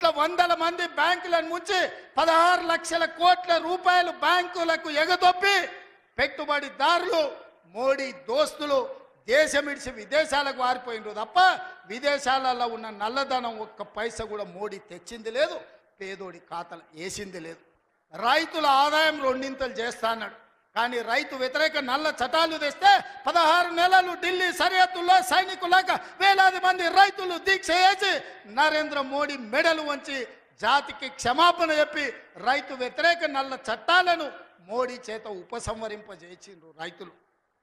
ఇట్లా వందల మంది బ్యాంకులను ముంచి 16 లక్షల కోట్ల రూపాయలు బ్యాంకులకు ఎగదొప్పి పెట్టుబడిదారులు మోడీ దోస్తులు దేశం ఇడిచి విదేశాలకు వారిపోయినరు తప్ప విదేశాలలో ఉన్న నల్లధనం ఒక్క పైసా కూడా మోడీ తెచ్చింది లేదు, పేదోడి ఖాతాలు వేసింది లేదు. రైతుల ఆదాయం రెండింతలు చేస్తా అన్నాడు. కానీ రైతు వ్యతిరేక నల్ల చట్టాలు తెస్తే 16 నెలలు ఢిల్లీ సరిహద్దుల్లో సైనికులాగా వేలాది మంది రైతులు దీక్ష చేసి నరేంద్ర మోడీ మెడలు వంచి జాతికి క్షమాపణ చెప్పి రైతు వ్యతిరేక నల్ల చట్టాలను మోడీ చేత ఉపసంహరింపజేసిండ్రు రైతులు.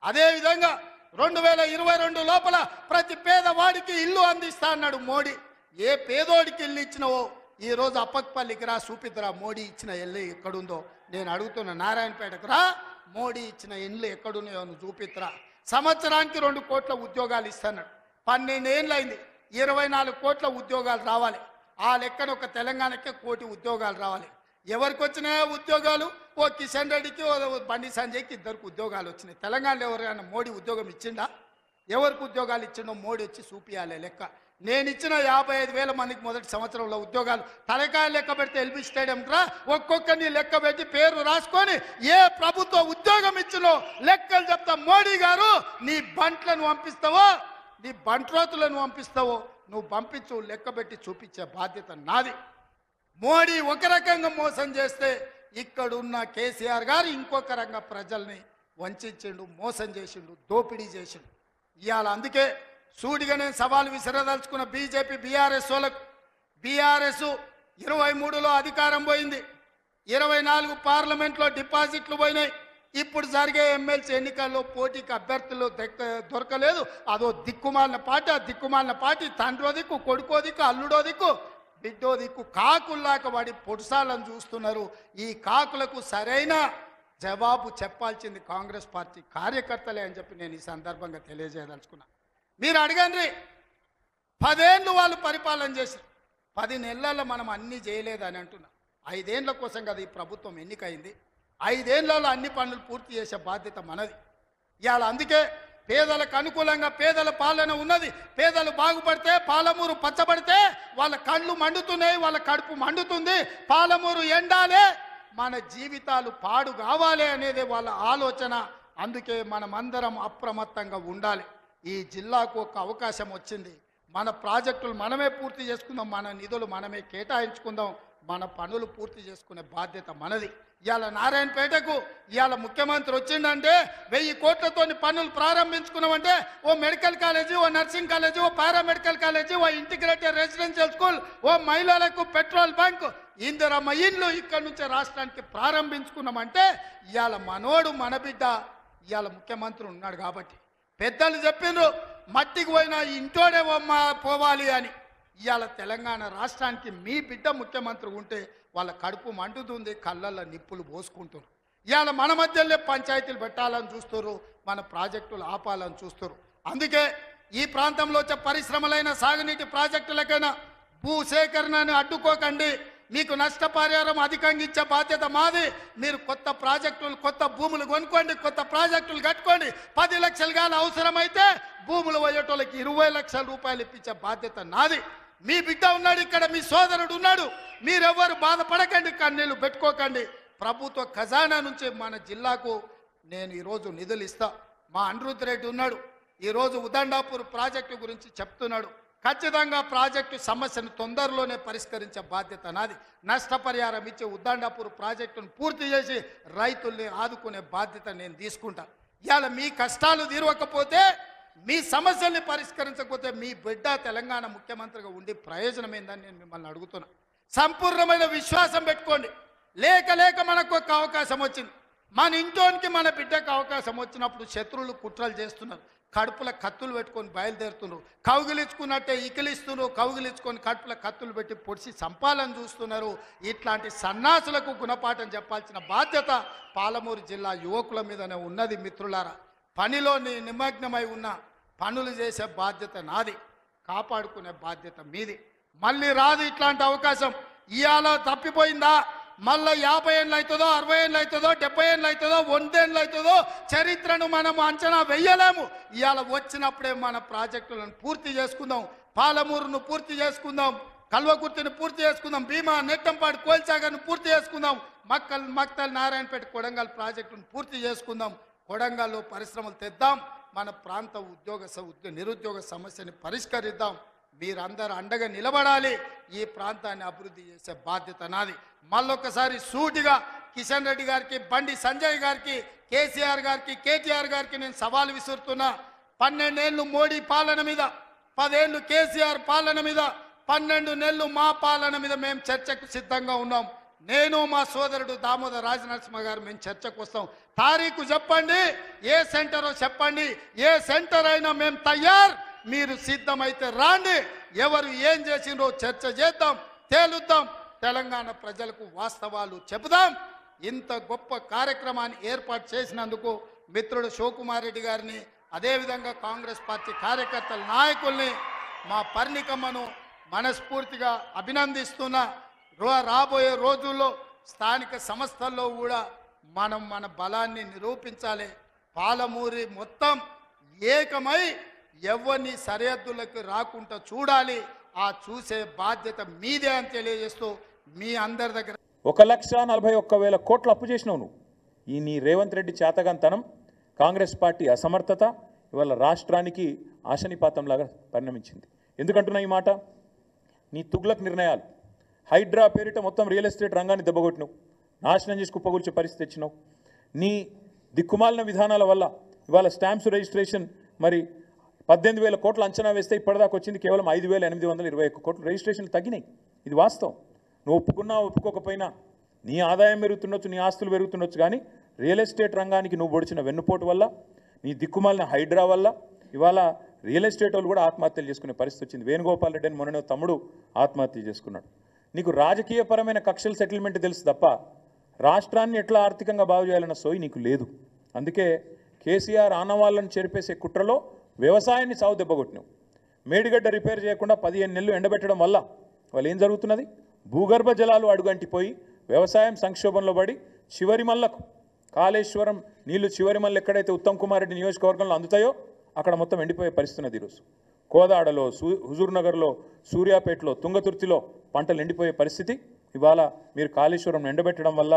అదేవిధంగా 2022 లోపల ప్రతి పేదవాడికి ఇల్లు అందిస్తా అన్నాడు మోడీ. ఏ పేదోడికి ఇల్లు ఇచ్చినవో ఈరోజు అప్పక్పల్లికి రా చూపిద్దురా మోడీ ఇచ్చిన ఇల్లు ఎక్కడుందో. నేను అడుగుతున్నా, నారాయణపేటకు రా, మోడీ ఇచ్చిన ఇల్లు ఎక్కడున్నాయో నువ్వు చూపిద్దురా. సంవత్సరానికి 2 కోట్ల ఉద్యోగాలు ఇస్తున్నాడు. 12 ఏళ్ళు అయింది, 24 కోట్ల ఉద్యోగాలు రావాలి. ఆ లెక్కన ఒక తెలంగాణకే 1 కోటి ఉద్యోగాలు రావాలి. ఎవరికి వచ్చినాయో ఉద్యోగాలు? ఓ కిషన్ రెడ్డికి, ఓ బండి సంజయ్కి 2 ఉద్యోగాలు వచ్చినాయి. తెలంగాణలో ఎవరైనా మోడీ ఉద్యోగం ఇచ్చిండా? ఎవరికి ఉద్యోగాలు ఇచ్చిండో మోడీ వచ్చి చూపియాలి లెక్క. నేను ఇచ్చిన 55,000 మందికి మొదటి సంవత్సరంలో ఉద్యోగాలు తలకాయ లెక్క పెడితే ఎల్బీ స్టేడియం రా ఒక్కొక్కరిని లెక్క పెట్టి పేరు రాసుకొని ఏ ప్రభుత్వ ఉద్యోగం ఇచ్చినో లెక్కలు చెప్తా. మోడీ గారు నీ బంట్లను పంపిస్తావో, నీ బంట్రోతులను పంపిస్తావో నువ్వు పంపించు, లెక్క పెట్టి చూపించే బాధ్యత నాది. మోడీ ఒక రకంగా మోసం చేస్తే ఇక్కడున్న కేసీఆర్ గారు ఇంకొక రకంగా ప్రజల్ని వంచిండు, మోసం చేసిండు, దోపిడీ చేసిండు. ఇవాళ అందుకే సూటిగా నేను సవాల్ విసిరదలుచుకున్న బీజేపీ బీఆర్ఎస్ వాళ్ళకు. బీఆర్ఎస్ 23లో అధికారం పోయింది, 24 పార్లమెంట్లో డిపాజిట్లు పోయినాయి. ఇప్పుడు జరిగే ఎమ్మెల్సీ ఎన్నికల్లో పోటీకి అభ్యర్థులు దొరకలేదు. అదో దిక్కుమాలిన పార్టీ. ఆ దిక్కుమాలిన పార్టీ తండ్రో దిక్కు, కొడుకో దిక్కు, అల్లుడో దిక్కు, బిడ్డో దిక్కు కాకుల్లాక వాడి పొడుసాలను చూస్తున్నారు. ఈ కాకులకు సరైన జవాబు చెప్పాల్సింది కాంగ్రెస్ పార్టీ కార్యకర్తలే అని చెప్పి నేను ఈ సందర్భంగా తెలియజేయదలుచుకున్నా. మీరు అడగండి, 10 ఏళ్ళు వాళ్ళు పరిపాలన చేశారు, 10 నెలల్లో మనం అన్నీ చేయలేదని అంటున్నాం. 5 ఏళ్ళ కోసం కదా ఈ ప్రభుత్వం ఎన్నికైంది. 5 ఏళ్లలో అన్ని పనులు పూర్తి చేసే బాధ్యత మనది. ఇవాళ అందుకే పేదలకు అనుకూలంగా పేదల పాలన ఉన్నది. పేదలు బాగుపడితే, పాలమూరు పచ్చబడితే వాళ్ళ కళ్ళు మండుతున్నాయి, వాళ్ళ కడుపు మండుతుంది. పాలమూరు ఎండాలే, మన జీవితాలు పాడు కావాలి అనేది వాళ్ళ ఆలోచన. అందుకే మనమందరం అప్రమత్తంగా ఉండాలి. ఈ జిల్లాకు ఒక అవకాశం వచ్చింది, మన ప్రాజెక్టులు మనమే పూర్తి చేసుకుందాం, మన నిధులు మనమే కేటాయించుకుందాం, మన పనులు పూర్తి చేసుకునే బాధ్యత మనది. ఇవాళ నారాయణపేటకు ఇవాళ ముఖ్యమంత్రి వచ్చిందంటే 1000 కోట్లతో పనులు ప్రారంభించుకున్నామంటే ఓ మెడికల్ కాలేజీ, ఓ నర్సింగ్ కాలేజీ, ఓ పారామెడికల్ కాలేజీ, ఓ ఇంటిగ్రేటెడ్ రెసిడెన్షియల్ స్కూల్, ఓ మహిళలకు పెట్రోల్ బంక్, ఇందిరమ్మ ఇండ్లు ఇక్కడి నుంచి రాష్ట్రానికి ప్రారంభించుకున్నామంటే ఇవాళ మనోడు మన బిడ్డ ఇవాళ ముఖ్యమంత్రి ఉన్నాడు కాబట్టి. పెద్దలు చెప్పిండ్రు మట్టికి పోయినా ఇంటోడే పోవాలి అని. ఇవాళ తెలంగాణ రాష్ట్రానికి మీ బిడ్డ ముఖ్యమంత్రి ఉంటే వాళ్ళ కడుపు మండుతుంది, కళ్ళల్లో నిప్పులు పోసుకుంటారు. ఇవాళ మన మధ్యలో పంచాయతీలు పెట్టాలని చూస్తారు, మన ప్రాజెక్టులు ఆపాలని చూస్తారు. అందుకే ఈ ప్రాంతంలో వచ్చే పరిశ్రమలైన సాగునీటి ప్రాజెక్టులకైనా భూసేకరణను అడ్డుకోకండి. మీకు నష్టపరిహారం అధికంగా ఇచ్చే బాధ్యత మాది. మీరు కొత్త ప్రాజెక్టులు, కొత్త భూములు కొనుక్కోండి, కొత్త ప్రాజెక్టులు కట్టుకోండి. 10 లక్షలు కానీ అవసరమైతే భూములు పోయేటోళ్ళకి 20 లక్షల రూపాయలు ఇప్పించే బాధ్యత నాది. మీ బిడ్డ ఉన్నాడు ఇక్కడ, మీ సోదరుడు ఉన్నాడు. మీరెవ్వరు బాధపడకండి, కన్నీళ్ళు పెట్టుకోకండి. ప్రభుత్వ ఖజానా నుంచి మన జిల్లాకు నేను ఈరోజు నిధులు ఇస్తా. మా అనిరుద్ రెడ్డి ఉన్నాడు, ఈరోజు ఉదండాపూర్ ప్రాజెక్టు గురించి చెప్తున్నాడు. ఖచ్చితంగా ప్రాజెక్టు సమస్యను తొందరలోనే పరిష్కరించే బాధ్యత నాది. నష్టపరిహారం ఇచ్చే ఉదండాపూర్ ప్రాజెక్టును పూర్తి చేసి రైతుల్ని ఆదుకునే బాధ్యత నేను తీసుకుంటా. ఇవాళ మీ కష్టాలు తీరవకపోతే, మీ సమస్యల్ని పరిష్కరించకపోతే మీ బిడ్డ తెలంగాణ ముఖ్యమంత్రిగా ఉండి ప్రయోజనం ఏందని నేను మిమ్మల్ని అడుగుతున్నా. సంపూర్ణమైన విశ్వాసం పెట్టుకోండి. లేక మనకు ఒక అవకాశం వచ్చింది. మన ఇంట్లోనికి మన బిడ్డకు అవకాశం వచ్చినప్పుడు శత్రువులు కుట్రలు చేస్తున్నారు, కడుపుల కత్తులు పెట్టుకొని బయలుదేరుతున్నారు, కౌగిలించుకున్నట్టే ఇకిలిస్తున్నారు, కౌగిలించుకొని కడుపుల కత్తులు పెట్టి పొడిచి చంపాలని చూస్తున్నారు. ఇట్లాంటి సన్నాసులకు గుణపాఠం చెప్పాల్సిన బాధ్యత పాలమూరు జిల్లా యువకుల మీదనే ఉన్నది. మిత్రులారా, పనిలో నిమగ్నమై ఉన్న పనులు చేసే బాధ్యత నాది, కాపాడుకునే బాధ్యత మీది. మళ్ళీ రాదు ఇట్లాంటి అవకాశం. ఇవాళ తప్పిపోయిందా మళ్ళీ 50 ఏళ్ళు అవుతుందో, 60 ఏళ్ళు అవుతుందో, 70 ఏళ్ళు అవుతుందో, 100 ఏళ్ళు అవుతుందో చరిత్రను మనం అంచనా వెయ్యలేము. ఇవాళ వచ్చినప్పుడే మన ప్రాజెక్టులను పూర్తి చేసుకుందాం, పాలమూరును పూర్తి చేసుకుందాం, కల్వకుర్తిని పూర్తి చేసుకుందాం, భీమా నెట్టంపాడు కోల్సాగర్ను పూర్తి చేసుకుందాం, మక్తల్ నారాయణపేట కొడంగల్ ప్రాజెక్టును పూర్తి చేసుకుందాం, కొడంగల్లో పరిశ్రమలు తెద్దాం, మన ప్రాంత నిరుద్యోగ సమస్యని పరిష్కరిద్దాం. మీరందరూ అండగా నిలబడాలి. ఈ ప్రాంతాన్ని అభివృద్ధి చేసే బాధ్యత నాది. మళ్ళొక్కసారి సూటిగా కిషన్ రెడ్డి గారికి, బండి సంజయ్ గారికి, కేసీఆర్ గారికి, కేటీఆర్ గారికి నేను సవాల్ విసురుతున్నా. 12 ఏళ్ళు మోడీ పాలన మీద, 10 ఏళ్ళు కేసీఆర్ పాలన మీద, 12 నెలలు మా పాలన మీద మేము చర్చకు సిద్ధంగా ఉన్నాం. నేను మా సోదరుడు దామోదర్ రాజనరసింహ గారు మేము చర్చకు వస్తాం. తారీఖు చెప్పండి, ఏ సెంటరో చెప్పండి, ఏ సెంటర్ అయినా మేము తయారు. మీరు సిద్ధమైతే రాండి. ఎవరు ఏం చేసిండ్రో చర్చ చేద్దాం, తేలుద్దాం, తెలంగాణ ప్రజలకు వాస్తవాలు చెబుదాం. ఇంత గొప్ప కార్యక్రమాన్ని ఏర్పాటు చేసినందుకు మిత్రుడు శివకుమార్ రెడ్డి గారిని, అదేవిధంగా కాంగ్రెస్ పార్టీ కార్యకర్తల నాయకుల్ని, మా పర్ణికమ్మను మనస్ఫూర్తిగా అభినందిస్తున్నా. రాబోయే రోజుల్లో స్థానిక సంస్థల్లో కూడా మనం మన బలాన్ని నిరూపించాలి. పాలమూరి మొత్తం ఏకమై ఎవరిని సరిహద్దులకు రాకుండా చూడాలి. ఆ చూసే బాధ్యత మీదే అని తెలియజేస్తూ మీ అందరి దగ్గర 1,41,000 కోట్ల అప్పు చేసినావు నువ్వు. ఈ నీ రేవంత్ రెడ్డి చేతగాంతనం, కాంగ్రెస్ పార్టీ అసమర్థత ఇవాళ రాష్ట్రానికి ఆశనిపాతంలాగా పరిణమించింది. ఎందుకంటున్నా ఈ మాట? నీ తుగ్లక్ నిర్ణయాలు, హైడ్రా పేరిట మొత్తం రియల్ ఎస్టేట్ రంగాన్ని దెబ్బగొట్టినావు, నాశనం చేసి కుప్పగూల్చే పరిస్థితి తెచ్చినావు. నీ దిక్కుమాలిన విధానాల వల్ల ఇవాళ స్టాంప్స్ రిజిస్ట్రేషన్ మరి 18,000 కోట్లు అంచనా వేస్తే ఇప్పటిదాకా వచ్చింది కేవలం 5,821 కోట్లు రిజిస్ట్రేషన్లు తగ్గినాయి. ఇది వాస్తవం. నువ్వు ఒప్పుకున్నా ఒప్పుకోకపోయినా నీ ఆదాయం పెరుగుతుండొచ్చు, నీ ఆస్తులు పెరుగుతుండొచ్చు, కానీ రియల్ ఎస్టేట్ రంగానికి నువ్వు పొడిచిన వెన్నుపోటు వల్ల, నీ దిక్కుమాలిన హైడ్రా వల్ల ఇవాళ రియల్ ఎస్టేట్ వాళ్ళు కూడా ఆత్మహత్యలు చేసుకునే పరిస్థితి వచ్చింది. వేణుగోపాల్ రెడ్డి అని మొన్న తమ్ముడు ఆత్మహత్య చేసుకున్నాడు. నీకు రాజకీయపరమైన కక్షల సెటిల్మెంట్ తెలుసు తప్ప రాష్ట్రాన్ని ఎట్లా ఆర్థికంగా బాగు చేయాలన్న సోయి నీకు లేదు. అందుకే కేసీఆర్ ఆనవాళ్ళను చెరిపేసే కుట్రలో వ్యవసాయాన్ని సాగు దెబ్బగొట్టినావు. మేడిగడ్డ రిపేర్ చేయకుండా 15 నెలలు ఎండబెట్టడం వల్ల వాళ్ళు ఏం జరుగుతున్నది? భూగర్భ జలాలు అడుగంటిపోయి వ్యవసాయం సంక్షోభంలో పడి చివరి మల్లకు కాళేశ్వరం నీళ్లు చివరి మల్ల ఎక్కడైతే ఉత్తమ్ కుమార్ రెడ్డి నియోజకవర్గంలో అందుతాయో అక్కడ మొత్తం ఎండిపోయే పరిస్థితున్నది. ఈరోజు కోదాడలో, హుజూర్నగర్లో, సూర్యాపేటలో, తుంగతుర్తిలో పంటలు ఎండిపోయే పరిస్థితి. ఇవాళ మీరు కాళేశ్వరం ఎండబెట్టడం వల్ల,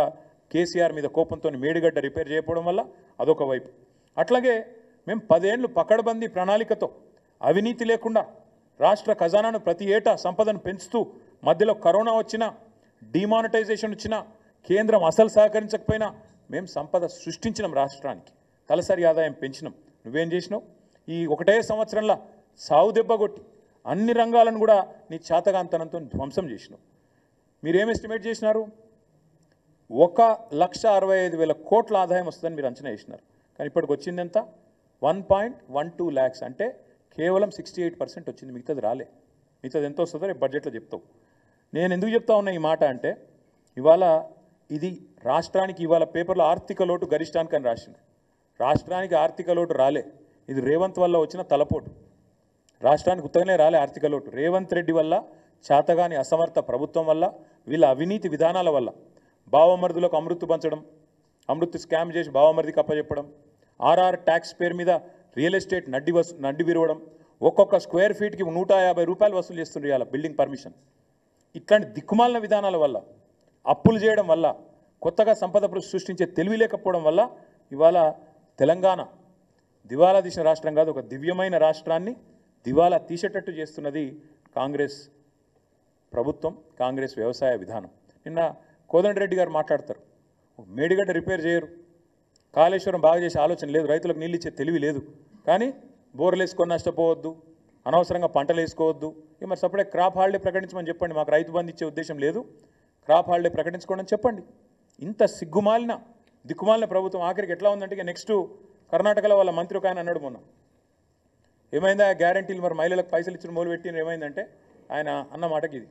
కేసీఆర్ మీద కోపంతో మేడిగడ్డ రిపేర్ చేయకపోవడం వల్ల అదొక వైపు. అట్లాగే మేము 10 ఏళ్ళు పకడ్బందీ ప్రణాళికతో అవినీతి లేకుండా రాష్ట్ర ఖజానాను ప్రతి ఏటా సంపదను పెంచుతూ, మధ్యలో కరోనా వచ్చినా, డిమానిటైజేషన్ వచ్చినా, కేంద్రం అసలు సహకరించకపోయినా మేము సంపద సృష్టించినాం, రాష్ట్రానికి తలసరి ఆదాయం పెంచినాం. నువ్వేం చేసినావు? ఈ ఒకటే సంవత్సరంలో సావు దెబ్బ కొట్టి అన్ని రంగాలను కూడా నీ చేతగాంతనంతో ధ్వంసం చేసినావు. మీరేం ఎస్టిమేట్ చేసినారు? 1,65,000 కోట్ల ఆదాయం వస్తుందని మీరు అంచనా వేసినారు. కానీ ఇప్పటికి వచ్చింది ఎంత? 1.12 lakhs, అంటే కేవలం 68% వచ్చింది. మిగతాది రాలే. మిగతాది ఎంత వస్తుందో రేపు బడ్జెట్లో చెప్తావు. నేను ఎందుకు చెప్తా ఉన్నా ఈ మాట అంటే, ఇవాళ ఇది రాష్ట్రానికి ఇవాళ పేపర్లో ఆర్థిక లోటు గరిష్టానికి అని రాసింది. రాష్ట్రానికి ఆర్థిక లోటు రాలే, ఇది రేవంత్ వల్ల వచ్చిన తలపోటు. రాష్ట్రానికి ఉత్తగానే రాలే ఆర్థిక లోటు. రేవంత్ రెడ్డి వల్ల, చేతగాని అసమర్థ ప్రభుత్వం వల్ల, వీళ్ళ అవినీతి విధానాల వల్ల, బావమరుదులకు అమృత్ పంచడం, అమృత్ స్కామ్ చేసి బావమరిదికి అప్పచెప్పడం, ఆర్ఆర్ ట్యాక్స్ పేరు మీద రియల్ ఎస్టేట్ నడ్డి విరవడం, ఒక్కొక్క స్క్వేర్ ఫీట్కి 150 రూపాయలు వసూలు చేస్తుండ్రు ఇవాళ బిల్డింగ్ పర్మిషన్. ఇట్లాంటి దిక్కుమాలిన విధానాల వల్ల, అప్పులు చేయడం వల్ల, కొత్తగా సంపద సృష్టించే తెలివి లేకపోవడం వల్ల ఇవాళ తెలంగాణ దివాలా తీసిన రాష్ట్రం కాదు, ఒక దివ్యమైన రాష్ట్రాన్ని దివాలా తీసేటట్టు చేస్తున్నది కాంగ్రెస్ ప్రభుత్వం, కాంగ్రెస్ వ్యవసాయ విధానం. నిన్న కోదండరెడ్డి గారు మాట్లాడతారు, మేడిగడ్డ రిపేర్ చేయరు, కాళేశ్వరం బాగా చేసే ఆలోచన లేదు, రైతులకు నీళ్ళు ఇచ్చే తెలివి లేదు, కానీ బోర్లు వేసుకొని నష్టపోవద్దు, అనవసరంగా పంటలు వేసుకోవద్దు. మరి సపడే క్రాప్ హాలిడే ప్రకటించమని చెప్పండి, మాకు రైతు బంధు ఇచ్చే ఉద్దేశం లేదు, క్రాప్ హాలిడే ప్రకటించుకోండి అని చెప్పండి. ఇంత సిగ్గుమాలిన దిక్కుమాలిన ప్రభుత్వం ఆఖరికి ఎట్లా ఉందంటే, నెక్స్ట్ కర్ణాటకలో వాళ్ళ మంత్రి ఒక ఆయన అన్నాడు మొన్న, ఏమైందా గ్యారంటీలు మరి మహిళలకు పైసలు ఇచ్చిన మొదలు పెట్టిన ఏమైందంటే, ఆయన అన్న మాటకి ఇది,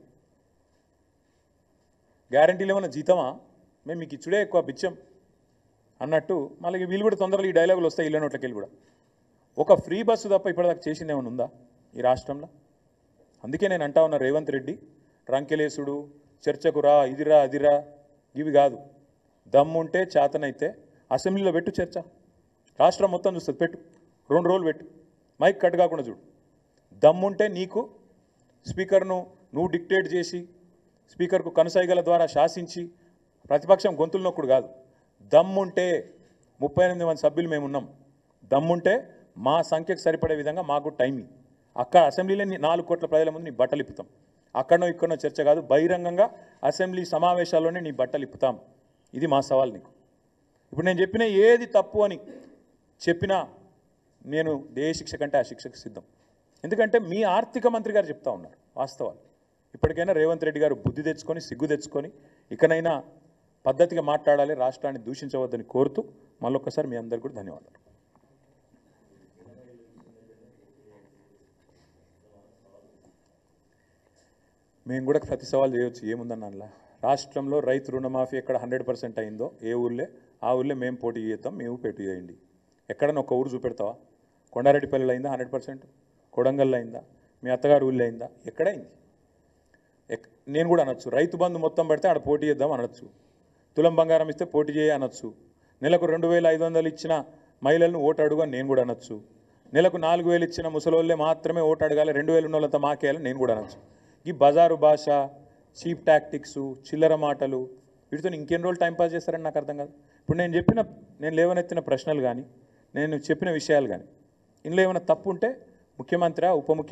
గ్యారంటీలు ఏమన్నా జీతమా, మేము మీకు ఇచ్చుడే ఎక్కువ బిచ్చం అన్నట్టు. మళ్ళీ వీళ్ళు కూడా తొందరగా ఈ డైలాగులు వస్తాయి ఇళ్ళ నోట్లకి వెళ్ళి కూడా. ఒక ఫ్రీ బస్సు తప్ప ఇప్పటిదాకా చేసింది ఏమైనా ఉందా ఈ రాష్ట్రంలో? అందుకే నేను అంటా ఉన్నా, రేవంత్ రెడ్డి రంకెలేసుడు, చర్చకు రా, ఇదిరా అదిరా ఇవి కాదు. దమ్ముంటే చేతనైతే అసెంబ్లీలో పెట్టు చర్చ, రాష్ట్రం మొత్తం చూస్తుంది, పెట్టు, 2 రోజులు పెట్టు, మైక్ కట్ కాకుండా చూడు. దమ్ముంటే నీకు స్పీకర్ను నువ్వు డిక్టేట్ చేసి స్పీకర్కు కనుసైగల ద్వారా శాసించి ప్రతిపక్షం గొంతులు నొక్కుడు కాదు. దమ్ముంటే 38 మంది సభ్యులు మేమున్నాం. దమ్ముంటే మా సంఖ్యకు సరిపడే విధంగా మాకు టైమింగ్ అక్కడ అసెంబ్లీలో 4 కోట్ల ప్రజల ముందు నీ బట్టలు ఇప్పుతాం. అక్కడనో ఇక్కడనో చర్చ కాదు, బహిరంగంగా అసెంబ్లీ సమావేశాల్లోనే నీ బట్టలు ఇప్పుతాం. ఇది మా సవాల్ నీకు. ఇప్పుడు నేను చెప్పిన ఏది తప్పు అని చెప్పినా నేను ఏ శిక్ష కంటే ఆ శిక్షకు సిద్ధం. ఎందుకంటే మీ ఆర్థిక మంత్రి గారు చెప్తా ఉన్నారు వాస్తవాలు. ఇప్పటికైనా రేవంత్ రెడ్డి గారు బుద్ధి తెచ్చుకొని సిగ్గు తెచ్చుకొని ఇకనైనా పద్ధతిగా మాట్లాడాలి, రాష్ట్రాన్ని దూషించవద్దని కోరుతూ మళ్ళొక్కసారి మీ అందరికీ కూడా ధన్యవాదాలు. మేము కూడా ప్రతి సవాల్ చేయవచ్చు, ఏముందన్న అందులో. రాష్ట్రంలో రైతు రుణమాఫీ ఎక్కడ 100% అయిందో ఏ ఊళ్ళే ఆ ఊళ్ళే మేము పోటీ చేస్తాం, మేము పోటీ చేయండి. ఎక్కడన్నా ఒక ఊరు చూపెడతావా? కొండారెడ్డిపల్లిలో అయిందా 100%? కొడంగల్లో అయిందా? మీ అత్తగారు ఊళ్ళో అయిందా? ఎక్కడైంది? నేను కూడా అనొచ్చు, రైతు బంధు మొత్తం పెడితే ఆడ పోటీ చేద్దాం అనొచ్చు, తులం బంగారం ఇస్తే పోటీ చేయ అనొచ్చు, నెలకు 2500 ఇచ్చిన మహిళలను ఓటు అడుగు అని నేను కూడా అనొచ్చు, నెలకు 4000 ఇచ్చిన ముసలోళ్ళే మాత్రమే ఓటు అడగాలి, 2000 ఉన్న వాళ్ళంతా మాకేయాలని నేను కూడా అనొచ్చు. ఈ బజారు భాష, చీప్ టాక్టిక్స్, చిల్లర మాటలు, వీటితో ఇంకెన్ని రోజులు టైంపాస్ చేస్తారని నాకు అర్థం కాదు. ఇప్పుడు నేను లేవనెత్తిన ప్రశ్నలు కానీ నేను చెప్పిన విషయాలు కానీ ఇందులో ఏమైనా తప్పు ఉంటే ముఖ్యమంత్రి ఉప ముఖ్యమంత్రి